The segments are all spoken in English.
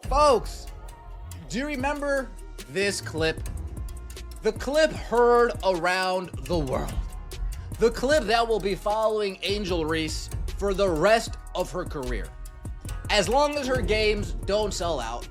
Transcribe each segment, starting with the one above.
Folks, do you remember this clip? The clip heard around the world. The clip that will be following Angel Reese for the rest of her career. As long as her games don't sell out,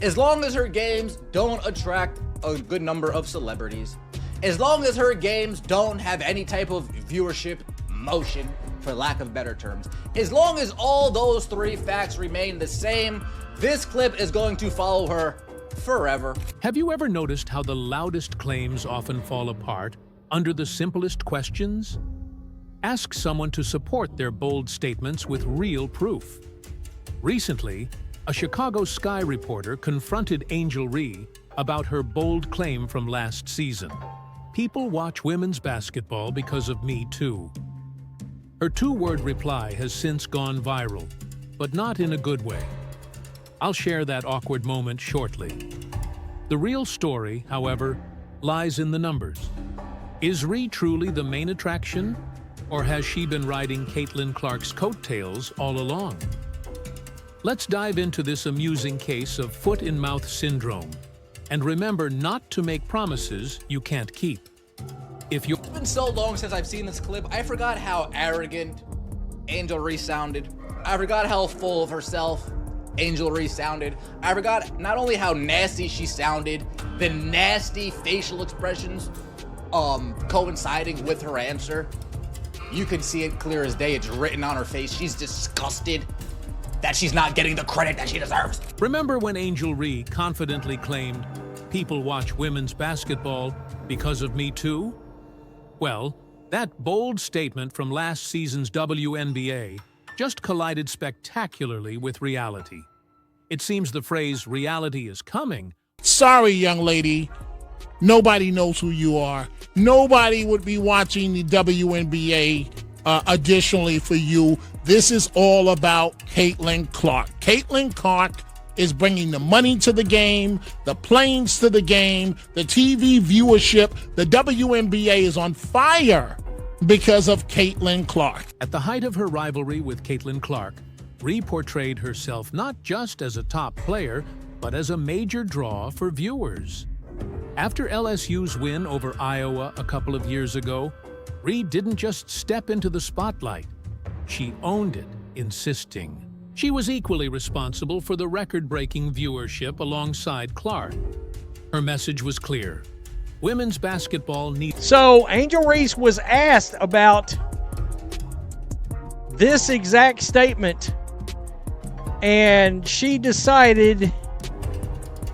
as long as her games don't attract a good number of celebrities, as long as her games don't have any type of viewership motion, for lack of better terms, as long as all those three facts remain the same, this clip is going to follow her forever. Have you ever noticed how the loudest claims often fall apart under the simplest questions? Ask someone to support their bold statements with real proof. Recently, a Chicago Sky reporter confronted Angel Reese about her bold claim from last season. People watch women's basketball because of Me Too. Her two-word reply has since gone viral, but not in a good way. I'll share that awkward moment shortly. The real story, however, lies in the numbers. Is Reese truly the main attraction, or has she been riding Caitlin Clark's coattails all along? Let's dive into this amusing case of foot-in-mouth syndrome, and remember not to make promises you can't keep. It's been so long since I've seen this clip, I forgot how arrogant Angel Reese sounded. I forgot how full of herself Angel Reese sounded. I forgot not only how nasty she sounded, the nasty facial expressions coinciding with her answer. You can see it clear as day. It's written on her face. She's disgusted that she's not getting the credit that she deserves. Remember when Angel Reese confidently claimed, "People watch women's basketball because of Me Too"? Well, that bold statement from last season's WNBA just collided spectacularly with reality. It seems the phrase "reality is coming" Sorry, young lady. Nobody knows who you are. Nobody would be watching the WNBA additionally for you. This is all about Caitlin Clark. Caitlin Clark is bringing the money to the game, the planes to the game, the TV viewership. The WNBA is on fire because of Caitlin Clark. At the height of her rivalry with Caitlin Clark, Reese portrayed herself not just as a top player, but as a major draw for viewers. After LSU's win over Iowa a couple of years ago, Reese didn't just step into the spotlight. She owned it, insisting. She was equally responsible for the record-breaking viewership alongside Clark. Her message was clear. Women's basketball needs... So Angel Reese was asked about this exact statement, and she decided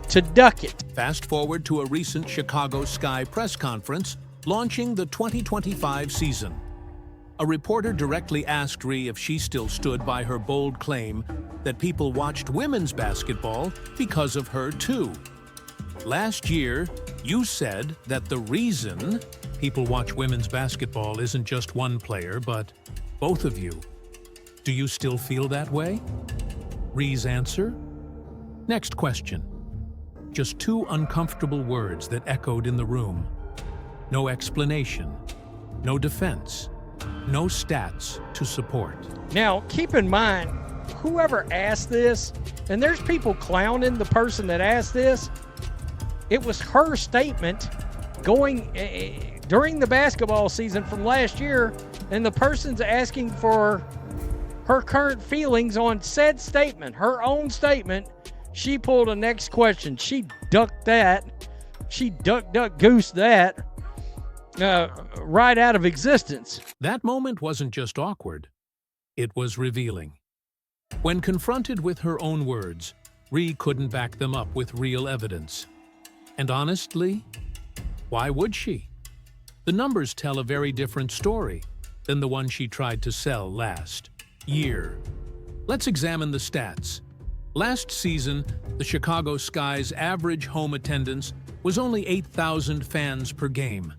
to duck it. Fast forward to a recent Chicago Sky press conference launching the 2025 season. A reporter directly asked Reese if she still stood by her bold claim that people watched women's basketball because of her too. Last year, you said that the reason people watch women's basketball isn't just one player, but both of you. Do you still feel that way? Reese's answer? Next question. Just two uncomfortable words that echoed in the room. No explanation, no defense, no stats to support. Now, keep in mind, whoever asked this, and there's people clowning the person that asked this, it was her statement going during the basketball season from last year, and the person's asking for her current feelings on said statement, her own statement. She pulled a next question. She ducked that. She duck goose that right out of existence. That moment wasn't just awkward. It was revealing. When confronted with her own words, Reese couldn't back them up with real evidence. And honestly, why would she? The numbers tell a very different story than the one she tried to sell last year. Let's examine the stats. Last season, the Chicago Sky's average home attendance was only 8,000 fans per game.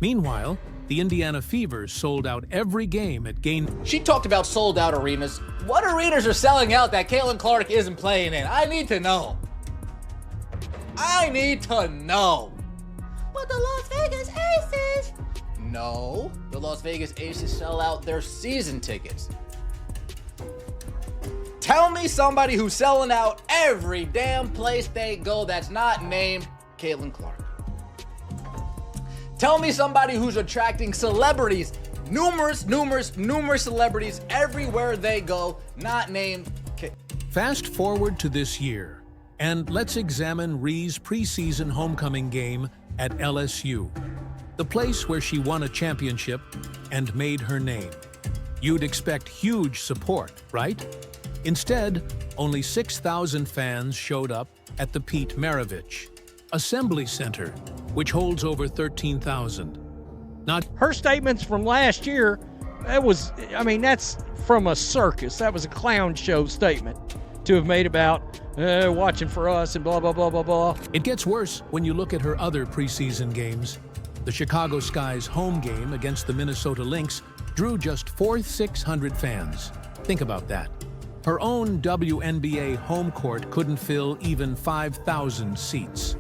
Meanwhile, the Indiana Fever sold out every game at Gain. She talked about sold-out arenas. What arenas are selling out that Caitlin Clark isn't playing in? I need to know. I need to know. But the Las Vegas Aces. No, the Las Vegas Aces sell out their season tickets. Tell me somebody who's selling out every damn place they go that's not named Caitlin Clark. Tell me somebody who's attracting celebrities, numerous celebrities everywhere they go, not named Fast forward to this year, and let's examine Reese's preseason homecoming game at LSU, the place where she won a championship and made her name. You'd expect huge support, right? Instead, only 6,000 fans showed up at the Pete Maravich Assembly Center, which holds over 13,000. Not Her statements from last year, that's from a circus. That was a clown show statement to have made about watching for us and blah, blah, blah, blah, blah. It gets worse when you look at her other preseason games. The Chicago Sky's home game against the Minnesota Lynx drew just 4,600 fans. Think about that. Her own WNBA home court couldn't fill even 5,000 seats.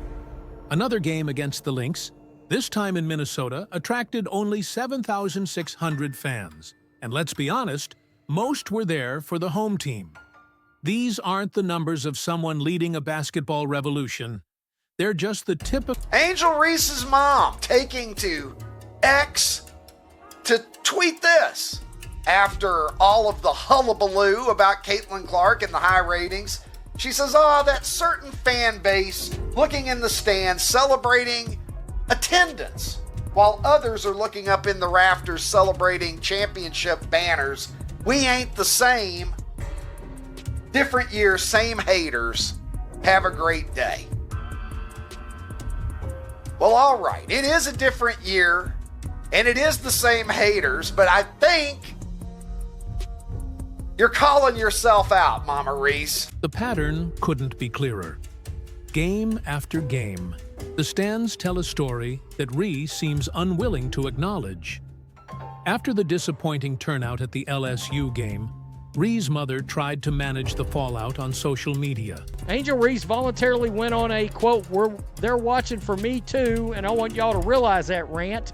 Another game against the Lynx, this time in Minnesota, attracted only 7,600 fans. And let's be honest, most were there for the home team. These aren't the numbers of someone leading a basketball revolution. They're just the tip of... Angel Reese's mom taking to X to tweet this after all of the hullabaloo about Caitlin Clark and the high ratings. She says, that certain fan base looking in the stands celebrating attendance, while others are looking up in the rafters celebrating championship banners. We ain't the same. Different year, same haters. Have a great day. Well, all right. It is a different year, and it is the same haters, but I think you're calling yourself out, Mama Reese. The pattern couldn't be clearer. Game after game, the stands tell a story that Reese seems unwilling to acknowledge. After the disappointing turnout at the LSU game, Reese's mother tried to manage the fallout on social media. Angel Reese voluntarily went on a, quote, they're watching for me too, and I want y'all to realize that rant,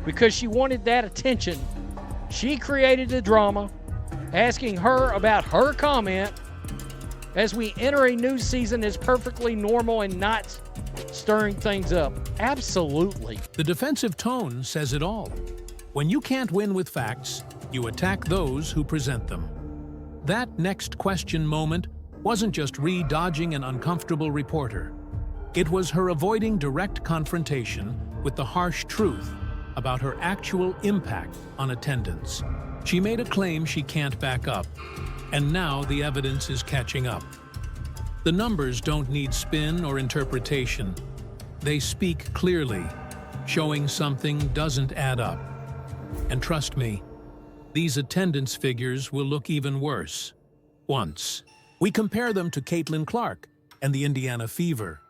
because she wanted that attention. She created the drama, asking her about her comment as we enter a new season is perfectly normal and not stirring things up. Absolutely. The defensive tone says it all. When you can't win with facts, you attack those who present them. That next question moment wasn't just Ree dodging an uncomfortable reporter. It was her avoiding direct confrontation with the harsh truth about her actual impact on attendance. She made a claim she can't back up, and now the evidence is catching up. The numbers don't need spin or interpretation. They speak clearly, showing something doesn't add up. And trust me, these attendance figures will look even worse once we compare them to Caitlin Clark and the Indiana Fever.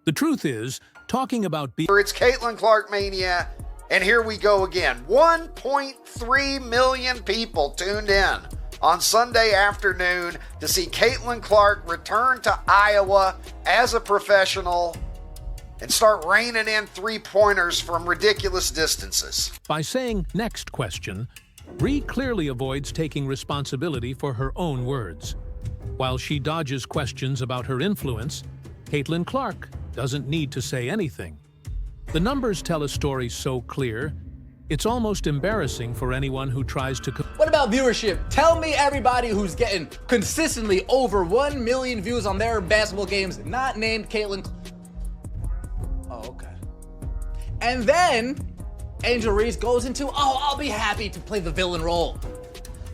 The truth is, talking about It's Caitlin Clark mania, and here we go again. 1.3 million people tuned in on Sunday afternoon to see Caitlin Clark return to Iowa as a professional and start raining in three-pointers from ridiculous distances. By saying next question, Ree clearly avoids taking responsibility for her own words. While she dodges questions about her influence, Caitlin Clark doesn't need to say anything. The numbers tell a story so clear, it's almost embarrassing for anyone who tries to... What about viewership? Tell me everybody who's getting consistently over 1 million views on their basketball games, not named Caitlin. Oh, okay. And then Angel Reese goes into, I'll be happy to play the villain role.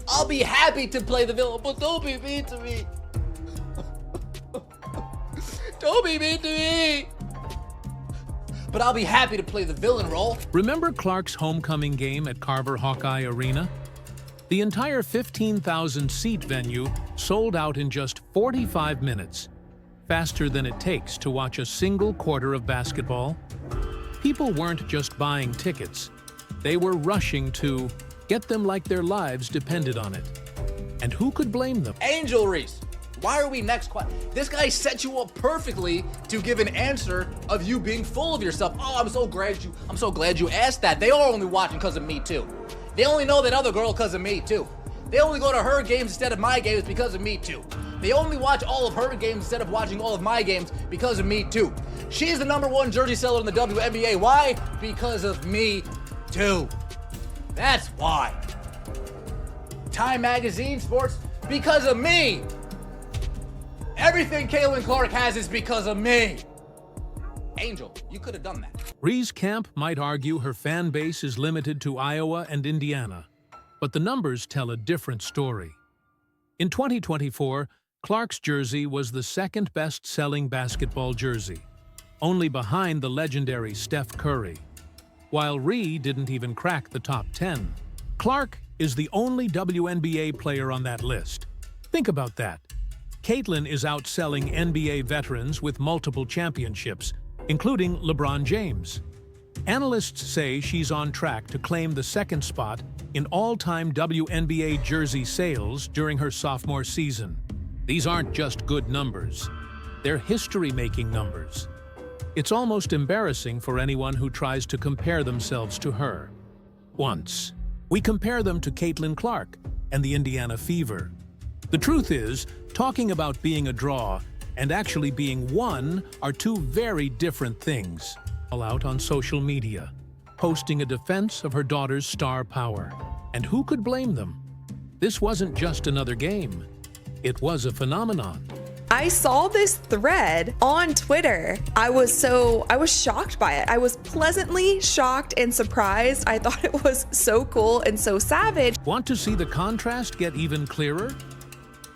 I'll be happy to play the villain, but don't be mean to me. Don't be mean to me. But I'll be happy to play the villain role. Remember Clark's homecoming game at Carver Hawkeye Arena? The entire 15,000-seat venue sold out in just 45 minutes, faster than it takes to watch a single quarter of basketball. People weren't just buying tickets. They were rushing to get them like their lives depended on it. And who could blame them? Angel Reese, why are we next? This guy set you up perfectly to give an answer of you being full of yourself. Oh, I'm so glad you asked that. They are only watching because of me too. They only know that other girl because of me too. They only go to her games instead of my games because of me too. They only watch all of her games instead of watching all of my games because of me too. She's the #1 jersey seller in the WNBA. Why? Because of me too. That's why. Time Magazine Sports, because of me. Everything Caitlin Clark has is because of me. Angel, you could have done that. Ree's camp might argue her fan base is limited to Iowa and Indiana, but the numbers tell a different story. In 2024, Clark's jersey was the second best-selling basketball jersey, only behind the legendary Steph Curry. While Ree didn't even crack the top 10, Clark is the only WNBA player on that list. Think about that. Caitlin is outselling NBA veterans with multiple championships, including LeBron James. Analysts say she's on track to claim the second spot in all-time WNBA jersey sales during her sophomore season. These aren't just good numbers. They're history-making numbers. It's almost embarrassing for anyone who tries to compare themselves to her. Once, we compare them to Caitlin Clark and the Indiana Fever. The truth is, talking about being a draw and actually being one are two very different things. All out on social media, posting a defense of her daughter's star power. And who could blame them? This wasn't just another game. It was a phenomenon. I saw this thread on Twitter. I was shocked by it. I was pleasantly shocked and surprised. I thought it was so cool and so savage. Want to see the contrast get even clearer?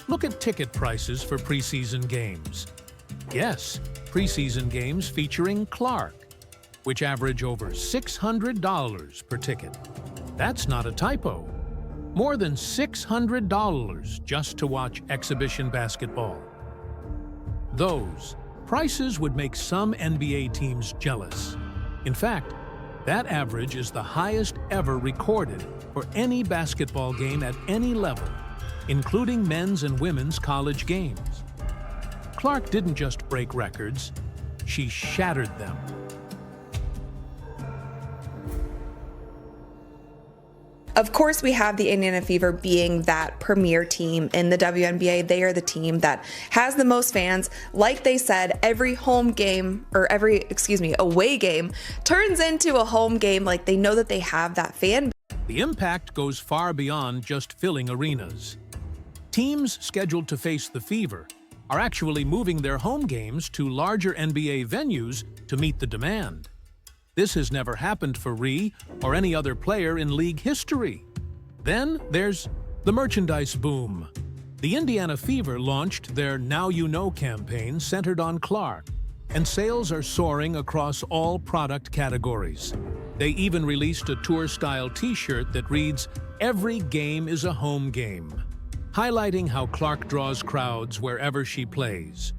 Look at ticket prices for preseason games. Yes, preseason games featuring Clark, which average over $600 per ticket. That's not a typo. More than $600 just to watch exhibition basketball. Those prices would make some NBA teams jealous. In fact, that average is the highest ever recorded for any basketball game at any level, including men's and women's college games. Clark didn't just break records, she shattered them. Of course, we have the Indiana Fever being that premier team in the WNBA. They are the team that has the most fans. Like they said, every away game turns into a home game. Like they know that they have that fan. The impact goes far beyond just filling arenas. Teams scheduled to face the Fever are actually moving their home games to larger NBA venues to meet the demand. This has never happened for Ree or any other player in league history. Then there's the merchandise boom. The Indiana Fever launched their Now You Know campaign centered on Clark, and sales are soaring across all product categories. They even released a tour-style t-shirt that reads, "Every game is a home game," highlighting how Clark draws crowds wherever she plays.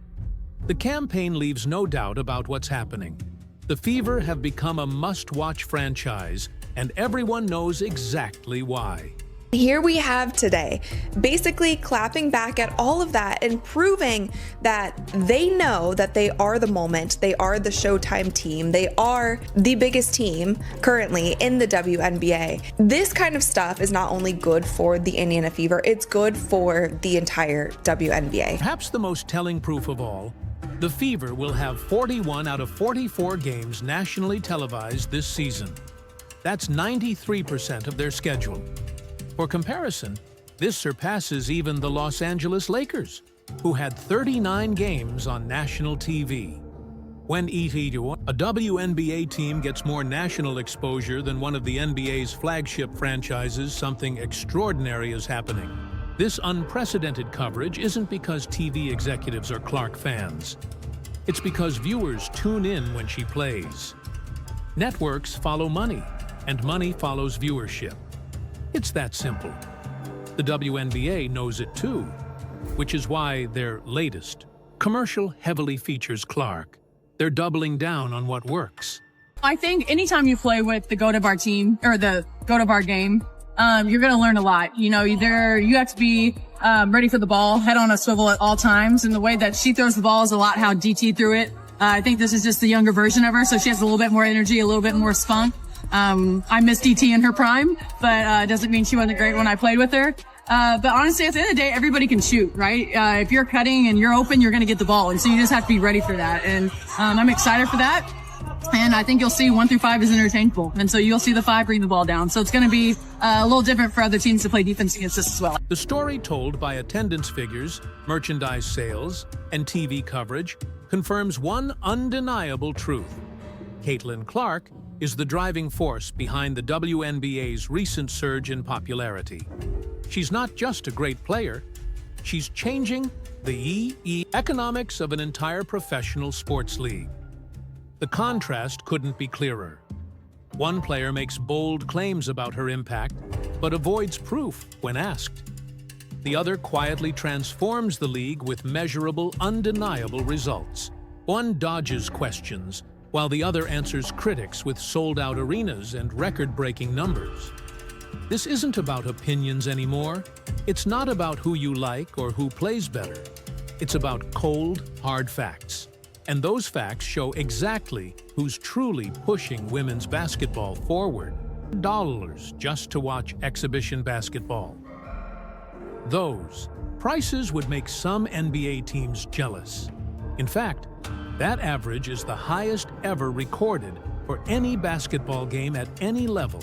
The campaign leaves no doubt about what's happening. The Fever have become a must-watch franchise, and everyone knows exactly why. Here we have today, basically clapping back at all of that and proving that they know that they are the moment, they are the Showtime team, they are the biggest team currently in the WNBA. This kind of stuff is not only good for the Indiana Fever, it's good for the entire WNBA. Perhaps the most telling proof of all, the Fever will have 41 out of 44 games nationally televised this season. That's 93% of their schedule. For comparison, this surpasses even the Los Angeles Lakers, who had 39 games on national TV. When a WNBA team gets more national exposure than one of the NBA's flagship franchises, something extraordinary is happening. This unprecedented coverage isn't because TV executives are Clark fans. It's because viewers tune in when she plays. Networks follow money, and money follows viewership. It's that simple. The WNBA knows it too, which is why their latest commercial heavily features Clark. They're doubling down on what works. I think anytime you play with the GOAT of our team, or the GOAT of our game, you're going to learn a lot. You know, you have to be ready for the ball, head on a swivel at all times. And the way that she throws the ball is a lot how DT threw it. I think this is just the younger version of her, so she has a little bit more energy, a little bit more spunk. I miss DT in her prime, but it doesn't mean she wasn't great when I played with her. But honestly, at the end of the day, everybody can shoot, right? If you're cutting and you're open, you're going to get the ball. And so you just have to be ready for that. And I'm excited for that. And I think you'll see 1 through 5 is interchangeable. And so you'll see the 5 bring the ball down. So it's going to be a little different for other teams to play defense against us as well. The story told by attendance figures, merchandise sales, and TV coverage confirms one undeniable truth. Caitlin Clark is the driving force behind the WNBA's recent surge in popularity. She's not just a great player, she's changing the economics of an entire professional sports league. The contrast couldn't be clearer. One player makes bold claims about her impact, but avoids proof when asked. The other quietly transforms the league with measurable, undeniable results. One dodges questions, while the other answers critics with sold-out arenas and record-breaking numbers. This isn't about opinions anymore. It's not about who you like or who plays better. It's about cold, hard facts. And those facts show exactly who's truly pushing women's basketball forward. $1 just to watch exhibition basketball. Those prices would make some NBA teams jealous. In fact, that average is the highest ever recorded for any basketball game at any level,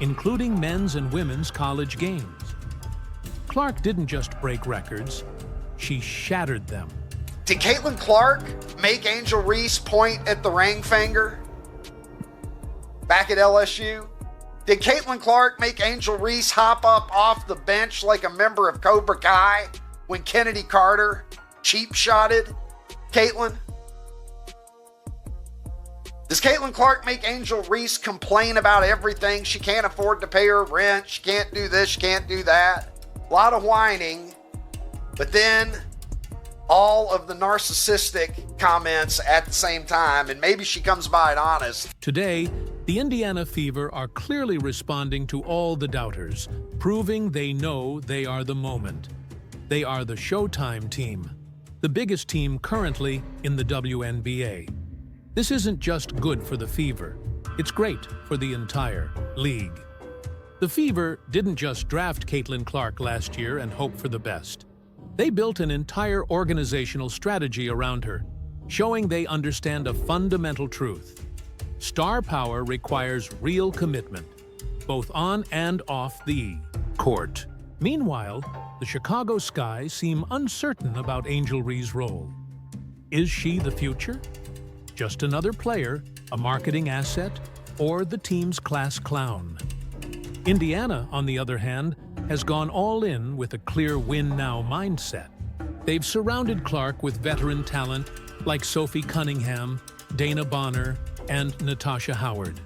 including men's and women's college games. Clark didn't just break records, she shattered them. Did Caitlin Clark make Angel Reese point at the ring finger back at LSU? Did Caitlin Clark make Angel Reese hop up off the bench like a member of Cobra Kai when Kennedy Carter cheap-shotted Caitlin? Does Caitlin Clark make Angel Reese complain about everything? She can't afford to pay her rent. She can't do this. She can't do that. A lot of whining. But then all of the narcissistic comments at the same time, and maybe she comes by it honest. Today, the Indiana Fever are clearly responding to all the doubters, proving they know they are the moment. They are the Showtime team, the biggest team currently in the WNBA. This isn't just good for the Fever, it's great for the entire league. The Fever didn't just draft Caitlin Clark last year and hope for the best. They built an entire organizational strategy around her, showing they understand a fundamental truth. Star power requires real commitment, both on and off the court. Meanwhile, the Chicago Sky seem uncertain about Angel Reese's role. Is she the future? Just another player, a marketing asset, or the team's class clown? Indiana, on the other hand, has gone all in with a clear win-now mindset. They've surrounded Clark with veteran talent like Sophie Cunningham, Dana Bonner, and Natasha Howard.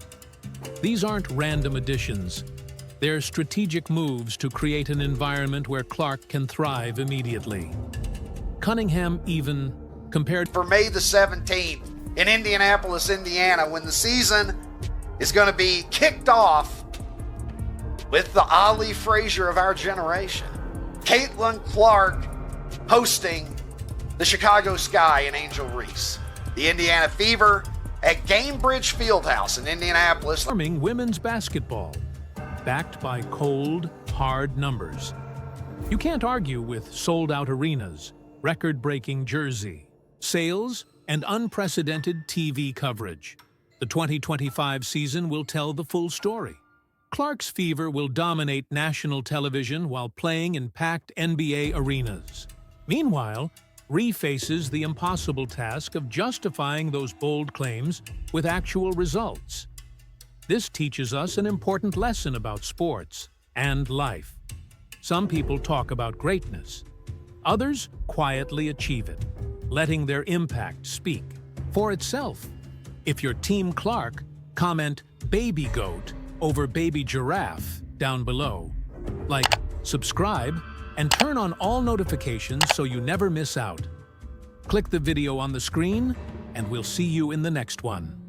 These aren't random additions. They're strategic moves to create an environment where Clark can thrive immediately. Cunningham even compared For May the 17th in Indianapolis, Indiana, when the season is going to be kicked off with the Ali Frazier of our generation. Caitlin Clark hosting the Chicago Sky and Angel Reese. The Indiana Fever at Gamebridge Fieldhouse in Indianapolis. Farming women's basketball, backed by cold, hard numbers. You can't argue with sold-out arenas, record-breaking jersey, sales, and unprecedented TV coverage. The 2025 season will tell the full story. Clark's Fever will dominate national television while playing in packed NBA arenas. Meanwhile, Ree faces the impossible task of justifying those bold claims with actual results. This teaches us an important lesson about sports and life. Some people talk about greatness. Others quietly achieve it, letting their impact speak for itself. If you're Team Clark, comment "baby goat" over "baby giraffe" down below. Like, subscribe, and turn on all notifications so you never miss out. Click the video on the screen, and we'll see you in the next one.